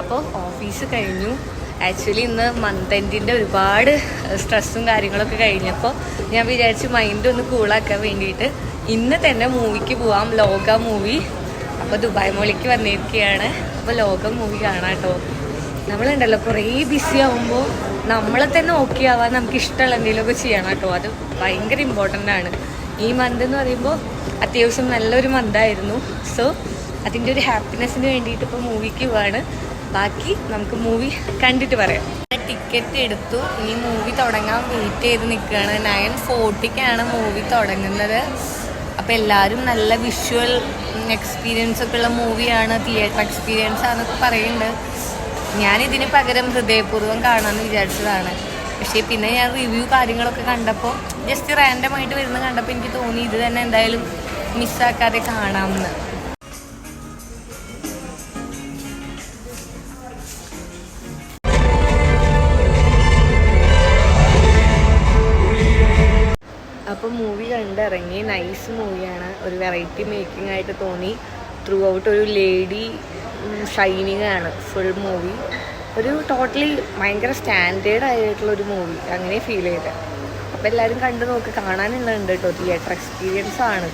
അപ്പോൾ ഓഫീസ് കഴിഞ്ഞു. ആക്ച്വലി ഇന്ന് മന്ത് എൻഡിൻ്റെ ഒരുപാട് സ്ട്രെസ്സും കാര്യങ്ങളൊക്കെ കഴിഞ്ഞപ്പോൾ ഞാൻ വിചാരിച്ചു മൈൻഡ് ഒന്ന് കൂളാക്കാൻ വേണ്ടിയിട്ട് ഇന്ന് തന്നെ മൂവിക്ക് പോവാം. ലോക മൂവി. അപ്പോൾ ദുബായ് മോളിക്ക് വന്നിരിക്കുകയാണ്. അപ്പോൾ ലോക മൂവി കാണാം കേട്ടോ. നമ്മളുണ്ടല്ലോ കുറേ ബിസി ആകുമ്പോൾ നമ്മളെ തന്നെ ഓക്കെ ആവാൻ നമുക്ക് ഇഷ്ടമുള്ള എന്തെങ്കിലുമൊക്കെ ചെയ്യണം കേട്ടോ. അത് ഭയങ്കര ഇമ്പോർട്ടൻ്റ് ആണ്. ഈ മന്ത് എന്ന് പറയുമ്പോൾ അത്യാവശ്യം നല്ലൊരു മന്തായിരുന്നു. സോ അതിൻ്റെ ഒരു ഹാപ്പിനെസ്സിന് വേണ്ടിയിട്ട് ഇപ്പോൾ മൂവിക്ക് പോവാണ്. ബാക്കി നമുക്ക് മൂവി കണ്ടിട്ട് പറയാം. ടിക്കറ്റ് എടുത്തു. ഇനി മൂവി തുടങ്ങാൻ വെയിറ്റ് ചെയ്ത് നിൽക്കുകയാണ്. 9:40 മൂവി തുടങ്ങുന്നത്. അപ്പോൾ എല്ലാവരും നല്ല വിഷ്വൽ എക്സ്പീരിയൻസ് ഒക്കെ ഉള്ള മൂവിയാണ്, തിയേറ്റർ എക്സ്പീരിയൻസ് ആണെന്നൊക്കെ പറയുന്നുണ്ട്. ഞാനിതിന് പകരം ഹൃദയപൂർവ്വം കാണാമെന്ന് വിചാരിച്ചതാണ്. പക്ഷേ പിന്നെ ഞാൻ റിവ്യൂ കാര്യങ്ങളൊക്കെ കണ്ടപ്പോൾ ജസ്റ്റ് റാൻഡമായിട്ട് വരുന്ന കണ്ടപ്പോൾ എനിക്ക് തോന്നി ഇത് തന്നെ എന്തായാലും മിസ്സാക്കാതെ കാണാമെന്ന്. അപ്പോൾ മൂവി കണ്ടിറങ്ങി. നൈസ് മൂവിയാണ്. ഒരു വെറൈറ്റി മേക്കിംഗ് ആയിട്ട് തോന്നി. ത്രൂ ഔട്ട് ഒരു ലേഡി ഷൈനിങ് ആണ് ഫുൾ മൂവി. ഒരു ടോട്ടലി ഭയങ്കര സ്റ്റാൻഡേർഡ് ആയിട്ടുള്ളൊരു മൂവി അങ്ങനെ ഫീൽ ചെയ്തത്. അപ്പോൾ എല്ലാവരും കണ്ടു നോക്ക്. കാണാനുള്ളുണ്ട് കേട്ടോ. തിയേറ്റർ എക്സ്പീരിയൻസ് ആണ്.